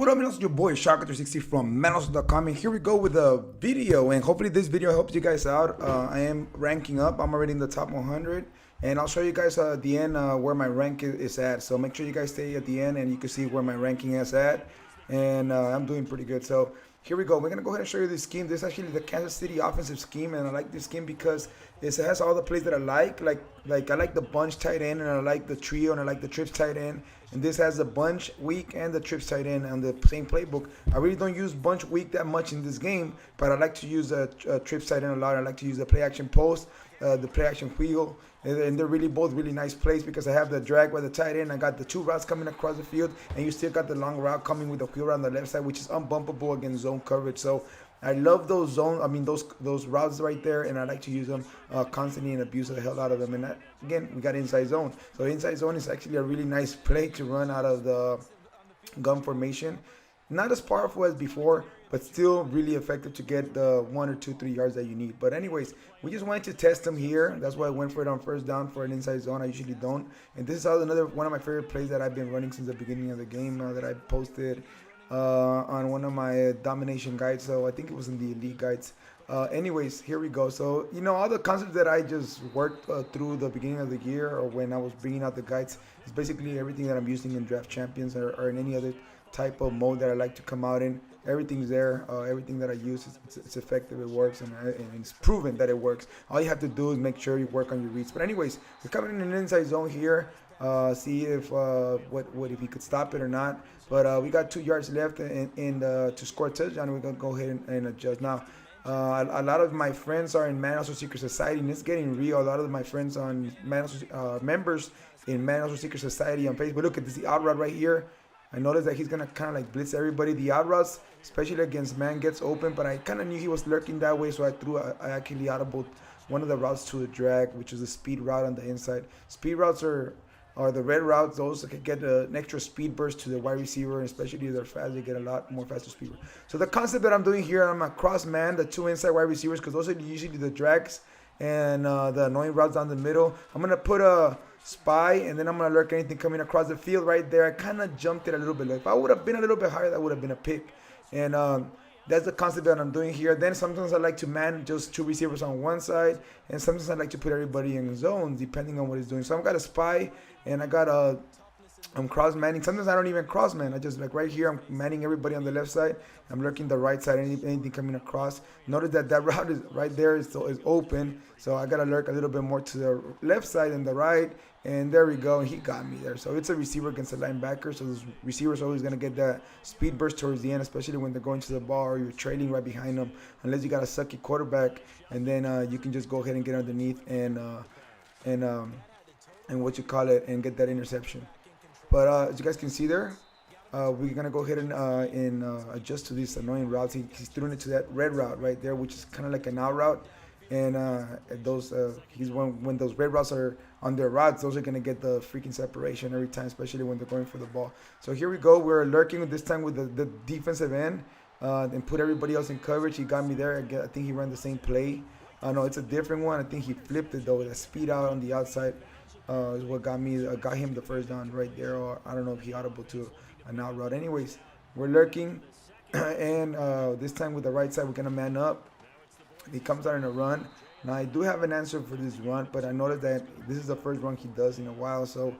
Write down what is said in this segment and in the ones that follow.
What up, man? It's your boy Shark360 from Maddenallstars.com, and here we go with a video, and hopefully this video helps you guys out. I am ranking up. I'm already in the top 100, and I'll show you guys at the end where my rank is at. So make sure you guys stay at the end, and you can see where my ranking is at, and I'm doing pretty good. So here we go. We're gonna go ahead and show you this scheme. This is actually the Kansas City offensive scheme, and I like this scheme because it has all the plays that I like. Like I like the bunch tight end, and I like the trio, and I like the trips tight end. And this has the bunch weak and the trips tight end on the same playbook. I really don't use bunch weak that much in this game, but I like to use a trips tight end a lot. I like to use the play action post, the play action wheel, and they're really both really nice plays because I have the drag by the tight end. I got the two routes coming across the field, and you still got the long route coming with the wheel on the left side, which is unbumpable against zone coverage. So I love those those routes right there, and I like to use them constantly and abuse the hell out of them. And that, again, we got inside zone. So inside zone is actually a really nice play to run out of the gun formation. Not as powerful as before, but still really effective to get the 1 or 2, 3 yards that you need. But anyways, we just wanted to test them here. That's why I went for it on first down for an inside zone. I usually don't. And this is another one of my favorite plays that I've been running since the beginning of the game that I posted on one of my domination guides. So I think it was in the elite guides. Anyways, here we go. So all the concepts that I just worked through the beginning of the year, or when I was bringing out the guides, is basically everything that I'm using in draft champions or in any other type of mode that I like to come out in. Everything's there. Everything that I use it's effective, it works, and it's proven that it works. All you have to do is make sure you work on your reads. But anyways, we're coming in an inside zone here. See if if he could stop it or not. But we got 2 yards left to score a touchdown. We're gonna go ahead and adjust now. A lot of my friends are in Maddenallstars Secret Society, and it's getting real. A lot of my friends on members in Maddenallstars Secret Society on Facebook. Look at this, the out route right here. I noticed that he's gonna kind of like blitz everybody. The out routes, especially against man, gets open, but I kind of knew he was lurking that way, so I actually audibled one of the routes to a drag, which is a speed route on the inside. Speed routes are the red routes. Those that can get an extra speed burst to the wide receiver, and especially if they're fast, they get a lot more faster speed. So the concept that I'm doing here, I'm gonna cross man the two inside wide receivers because those are usually the drags and the annoying routes down the middle. I'm gonna put a spy, and then I'm gonna lurk anything coming across the field right there. I kind of jumped it a little bit. If I would have been a little bit higher, that would have been a pick. And that's the concept that I'm doing here. Then sometimes I like to man just two receivers on one side, and sometimes I like to put everybody in zones depending on what he's doing. So I've got a spy, and I got I'm cross manning. Sometimes I don't even cross man. I just, like right here, I'm manning everybody on the left side. I'm lurking the right side, anything coming across. Notice that route is right there is open. So I got to lurk a little bit more to the left side than the right. And there we go. And he got me there. So it's a receiver against a linebacker. So those receivers are always going to get that speed burst towards the end, especially when they're going to the ball or you're trailing right behind them. Unless you got a sucky quarterback. And then you can just go ahead and get underneath and what you call it, and get that interception. But as you guys can see there, we're gonna go ahead and adjust to these annoying routes. He's throwing it to that red route right there, which is kind of like an out route. And when those red routes are on their routes, those are gonna get the freaking separation every time, especially when they're going for the ball. So here we go. We're lurking this time with the defensive end and put everybody else in coverage. He got me there. I think he ran the same play. No, it's a different one. I think he flipped it though with a speed out on the outside. Is what got him the first down right there, or I don't know if he audible to an out route. Anyways, we're lurking, and this time with the right side, we're gonna man up. He comes out in a run. Now I do have an answer for this run, but I noticed that this is the first run he does in a while, so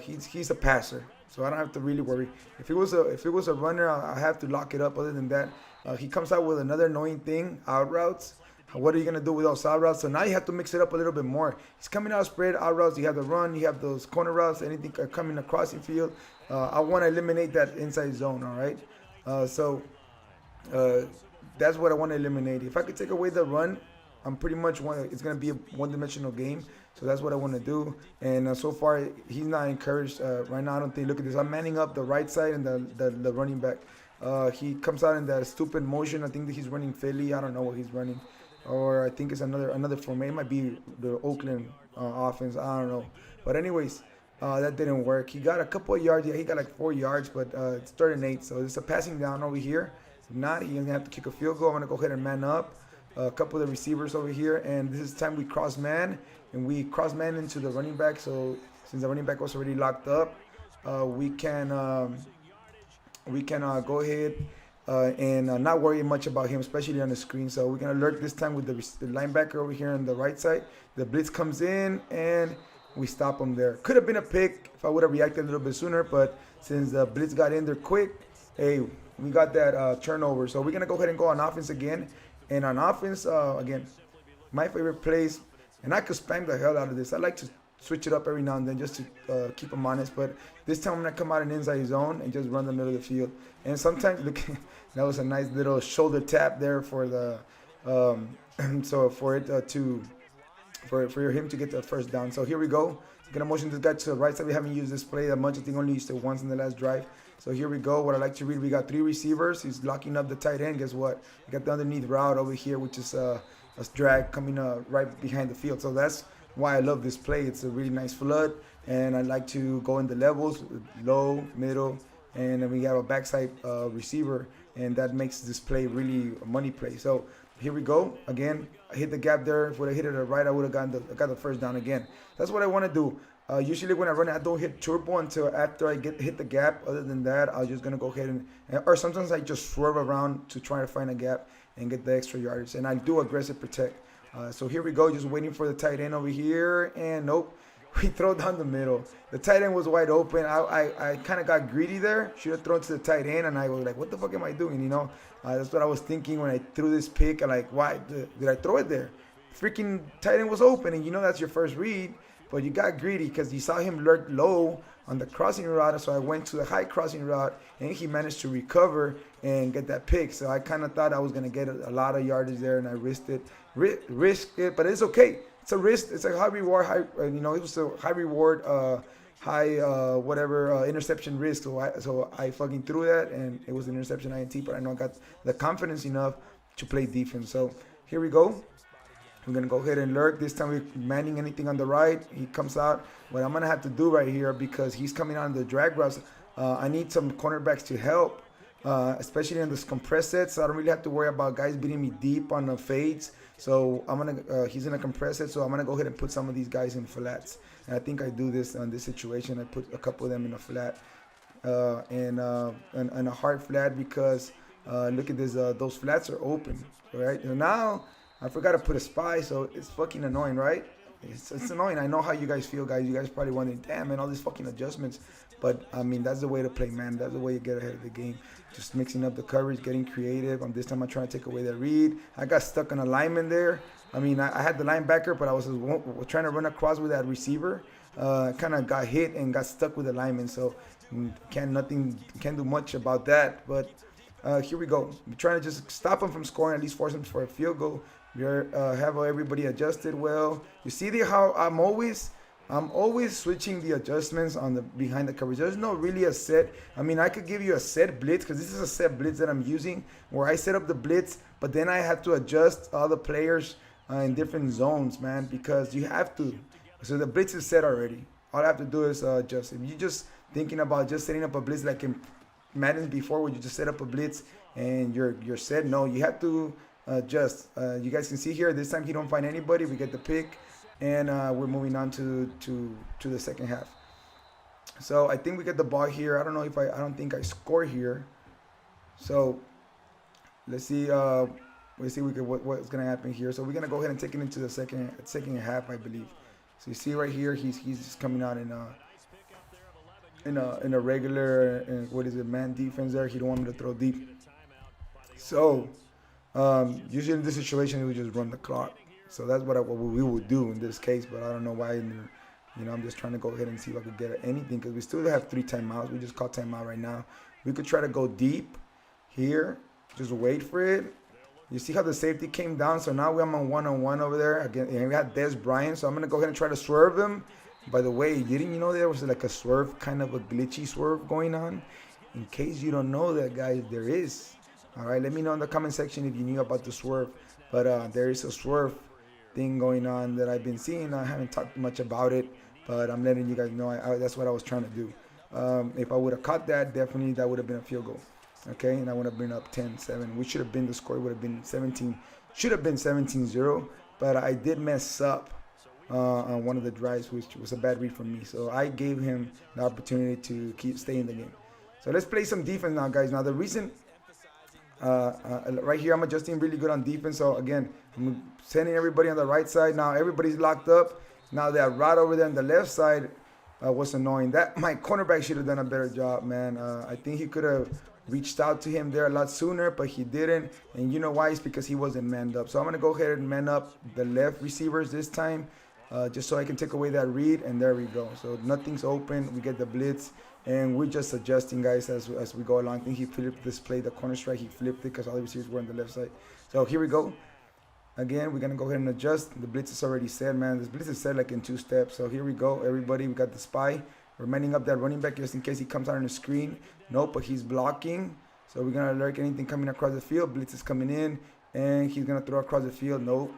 he's a passer, so I don't have to really worry. If it was a runner, I have to lock it up. Other than that, he comes out with another annoying thing, out routes. What are you going to do with those out routes? So now you have to mix it up a little bit more. He's coming out spread out routes. You have the run. You have those corner routes. Anything coming across the field. I want to eliminate that inside zone, all right? That's what I want to eliminate. If I could take away the run, I'm pretty much it's going to be a one-dimensional game. So that's what I want to do. And so far, he's not encouraged right now. I don't think. Look at this. I'm manning up the right side and the running back. He comes out in that stupid motion. I think that he's running Philly. I don't know what he's running. Or I think it's another formation. It might be the Oakland offense. I don't know. But anyways, that didn't work. He got a couple of yards. Yeah, he got like 4 yards, but it's 3rd and 8. So it's a passing down over here. If not, he's going to have to kick a field goal. I'm going to go ahead and man up a couple of the receivers over here. And this is time we cross man. And we cross man into the running back. So since the running back was already locked up, we can we can go ahead and not worry much about him, especially on the screen. So we're gonna alert this time with the linebacker over here on the right side. The blitz comes in and we stop him there. Could have been a pick if I would have reacted a little bit sooner, but since the blitz got in there quick, hey, we got that turnover. So we're gonna go ahead and go on offense again. And on offense, again, my favorite plays, and I could spam the hell out of this. I like to switch it up every now and then just to keep them honest. But this time I'm gonna come out in inside zone and just run the middle of the field. And sometimes, look, that was a nice little shoulder tap there for the, so for it for him to get the first down. So here we go. Gonna motion this guy to the right side. We haven't used this play that much. I think only used it once in the last drive. So here we go. What I like to read, we got 3 receivers. He's locking up the tight end. Guess what? We got the underneath route over here, which is a drag coming right behind the field. So that's why I love this play. It's a really nice flood, and I like to go in the levels, low, middle, and then we have a backside receiver, and that makes this play really a money play. So here we go. Again, I hit the gap there. If I would have hit it right, I would have got the first down again. That's what I want to do. Usually when I run it, I don't hit turbo until after I hit the gap. Other than that, I'm just going to go ahead and, or sometimes I just swerve around to try to find a gap and get the extra yards. And I do aggressive protect. So here we go, just waiting for the tight end over here. And nope, we throw down the middle. The tight end was wide open. I kind of got greedy there. Should have thrown to the tight end. And I was like, what the fuck am I doing, you know? That's what I was thinking when I threw this pick. I'm like, why did I throw it there? Freaking tight end was open. And you know that's your first read. But you got greedy because you saw him lurk low on the crossing route. So I went to the high crossing route, and he managed to recover and get that pick. So I kind of thought I was going to get a lot of yardage there, and I risked it. But it's okay. It's a risk. It's a high reward. It was a high reward, interception risk. So I fucking threw that, and it was an interception INT. But I know I got the confidence enough to play defense. So here we go. We're going to go ahead and lurk. This time we're manning anything on the right. He comes out. What I'm going to have to do right here, because he's coming on the drag routes, I need some cornerbacks to help, especially in this compressed set. So I don't really have to worry about guys beating me deep on the fades. So he's going to compress it. So I'm going to go ahead and put some of these guys in flats. And I think I do this on this situation. I put a couple of them in a flat and a hard flat because look at this. Those flats are open. Right? And now I forgot to put a spy, so it's fucking annoying, right? It's annoying. I know how you guys feel, guys. You guys probably wondering, damn, man, all these fucking adjustments. But, I mean, that's the way to play, man. That's the way you get ahead of the game. Just mixing up the coverage, getting creative. This time I'm trying to take away that read. I got stuck on a lineman there. I mean, I had the linebacker, but I was trying to run across with that receiver. Kind of got hit and got stuck with the lineman. So, can't do much about that. But here we go. I'm trying to just stop him from scoring, at least force him for a field goal. We have everybody adjusted well. You see how I'm always switching the adjustments on the behind the coverage. There's no really a set. I mean, I could give you a set blitz because this is a set blitz that I'm using where I set up the blitz, but then I have to adjust all the players in different zones, man, because you have to. So the blitz is set already. All I have to do is adjust. If you're just thinking about just setting up a blitz like in Madden before, where you just set up a blitz and you're set, no, you have to adjust. You guys can see here, this time he don't find anybody. We get the pick, and we're moving on to the second half. So I think we get the ball here. I don't know if I don't think I score here. So let's see. What's gonna happen here. So we're gonna go ahead and take it into the second half, I believe. So you see right here, he's just coming out in a regular man defense there. He don't want me to throw deep. So usually in this situation, we just run the clock. So that's what we would do in this case. But I don't know why. I'm just trying to go ahead and see if I could get anything because we still have 3 timeouts. We just called timeout right now. We could try to go deep here. Just wait for it. You see how the safety came down. So now I'm on one-on-one over there. Again, and we had Des Bryant. So I'm going to go ahead and try to swerve him. By the way, didn't you know there was like a swerve, kind of a glitchy swerve going on? In case you don't know that, guys, there is. All right, let me know in the comment section if you knew about the swerve. But there is a swerve thing going on that I've been seeing. I haven't talked much about it, but I'm letting you guys know that's what I was trying to do. If I would have caught that, definitely that would have been a field goal. Okay, and I would have been up 10-7. We should have been, the score would have been 17. Should have been 17-0, but I did mess up on one of the drives, which was a bad read from me. So I gave him the opportunity to stay in the game. So let's play some defense now, guys. Now the reason right here I'm adjusting really good on defense. So again, I'm sending everybody on the right side. Now everybody's locked up. Now that route over there on the left side was annoying. That my cornerback should have done a better job, man. I think he could have reached out to him there a lot sooner, but he didn't. And you know why? It's because he wasn't manned up. So I'm gonna go ahead and man up the left receivers this time, just so I can take away that read. And there we go. So nothing's open. We get the blitz. And we're just adjusting, guys, as we go along. I think he flipped this play, the corner strike. He flipped it because all the receivers were on the left side. So here we go. Again, we're going to go ahead and adjust. The blitz is already set, man. This blitz is set like in 2 steps. So here we go, everybody. We got the spy. We're manning up that running back just in case he comes out on the screen. Nope, but he's blocking. So we're going to alert anything coming across the field. Blitz is coming in, and he's going to throw across the field. Nope.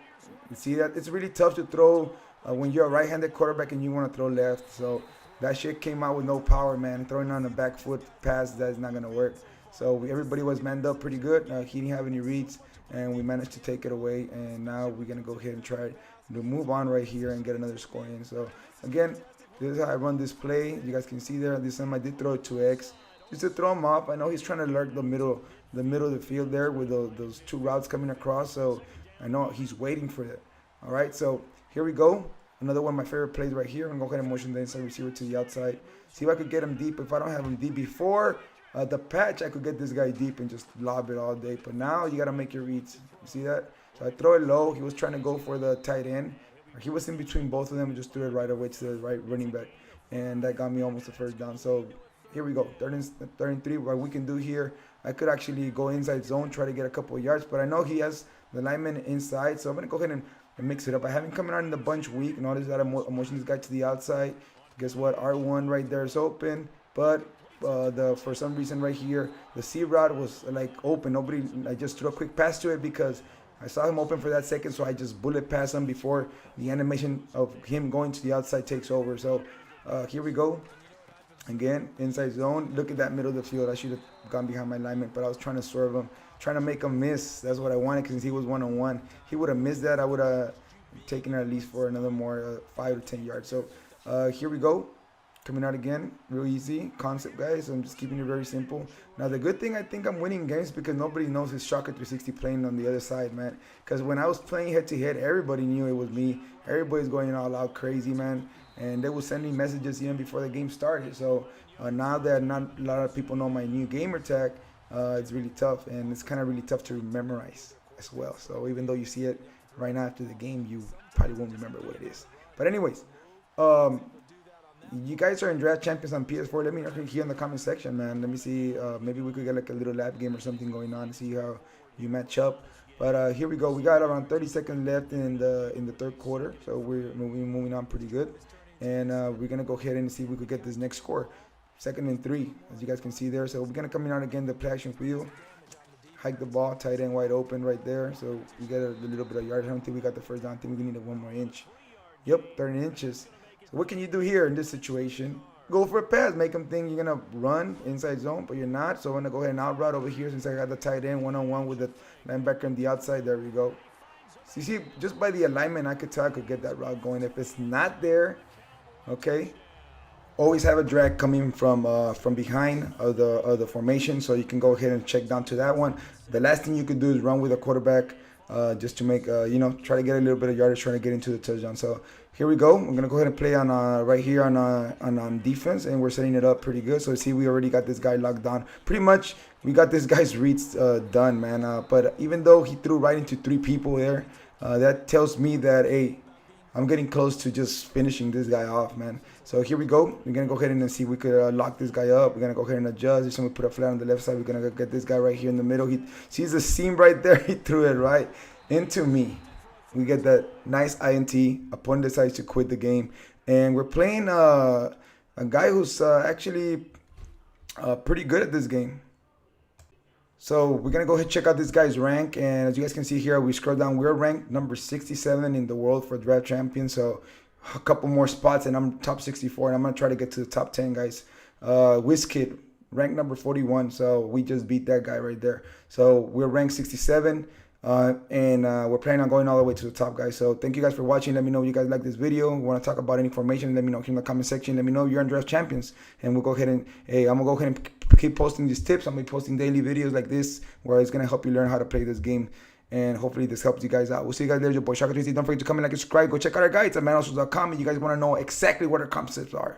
You see that? It's really tough to throw when you're a right-handed quarterback and you want to throw left. So that shit came out with no power, man. Throwing on the back foot pass, that's not going to work. So everybody was manned up pretty good. He didn't have any reads, and we managed to take it away. And now we're going to go ahead and try to move on right here and get another score in. So, again, this is how I run this play. You guys can see there. This time I did throw it to X just to throw him off. I know he's trying to lurk the middle of the field there with those 2 routes coming across. So I know he's waiting for it. All right, so here we go. Another one of my favorite plays right here. I'm going to go ahead and motion the inside receiver to the outside. See if I could get him deep. If I don't have him deep before the patch, I could get this guy deep and just lob it all day. But now you got to make your reads. You see that? So I throw it low. He was trying to go for the tight end. He was in between both of them and just threw it right away to the right running back. And that got me almost the first down. So here we go. 33. What we can do here, I could actually go inside zone, try to get a couple of yards. But I know he has the lineman inside. So I'm going to go ahead and mix it up. I have him coming out in the bunch weak. Notice that I'm motioning this guy to the outside. Guess what? R1 right there is open. But for some reason right here, the C route was like open. I just threw a quick pass to it because I saw him open for that second. So I just bullet passed him before the animation of him going to the outside takes over. So here we go. Again, inside zone. Look at that middle of the field. I should have gone behind my lineman, but I was trying to swerve him, trying to make him miss. That's what I wanted because he was one-on-one. He would have missed that. I would have taken it at least for another more 5 to 10 yards. So here we go. Coming out again. Real easy concept, guys. I'm just keeping it very simple. Now, the good thing, I think I'm winning games because nobody knows it's Shocker 360 playing on the other side, man. Because when I was playing head-to-head, everybody knew it was me. Everybody's going all out crazy, man. And they were sending messages even before the game started. So now that not a lot of people know my new gamer tag, it's really tough. And it's kind of really tough to memorize as well. So even though you see it right now after the game, you probably won't remember what it is. But anyways, you guys are in Draft Champions on PS4. Let me know here in the comment section, man. Let me see. Maybe we could get like a little lab game or something going on. See how you match up. But here we go. We got around 30 seconds left in the third quarter. So we're moving on pretty good. And we're going to go ahead and see if we could get this next score. 2nd and 3, as you guys can see there. So we're going to come in out again, the play action wheel. Hike the ball, tight end wide open right there. So we get a little bit of yardage. I don't think we got the first down. I think we need 1 more inch. Yep, 30 inches. So what can you do here in this situation? Go for a pass. Make them think you're going to run inside zone, but you're not. So I'm going to go ahead and out route over here since I got the tight end one-on-one with the linebacker on the outside. There we go. So you see, just by the alignment, I could tell I could get that route going. If it's not there, okay, always have a drag coming from behind of the formation, so you can go ahead and check down to that one. The last thing you could do is run with a quarterback just to make try to get a little bit of yardage, trying to get into the touchdown. So here we go. We're gonna go ahead and play on right here on defense, and we're setting it up pretty good. So see, we already got this guy locked down. Pretty much, we got this guy's reads done, man. But even though he threw right into 3 people there, that tells me that I'm getting close to just finishing this guy off, man. So here we go. We're going to go ahead and see if we could lock this guy up. We're going to go ahead and adjust. This time we put a flat on the left side. We're going to get this guy right here in the middle. He sees the seam right there. He threw it right into me. We get that nice INT. Opponent decides to quit the game. And we're playing a guy who's actually pretty good at this game. So we're going to go ahead and check out this guy's rank. And as you guys can see here, we scroll down. We're ranked number 67 in the world for Draft Champions. So a couple more spots and I'm top 64. And I'm going to try to get to the top 10, guys. WizKid, ranked number 41. So we just beat that guy right there. So we're ranked 67. and we're planning on going all the way to the top, guys. So thank you guys for watching. Let me know if you guys like this video. Want to talk about any information, let me know here in the comment section. Let me know if you're on Draft Champions, and we'll go ahead and I'm gonna go ahead and keep posting these tips. I'm gonna be posting daily videos like this where it's gonna help you learn how to play this game, and hopefully this helps you guys out. We'll see you guys later. Your boy Shaka. Don't forget to comment, like, and subscribe. Go check out our guides at Maddenallstars.com if you guys want to know exactly what our concepts are.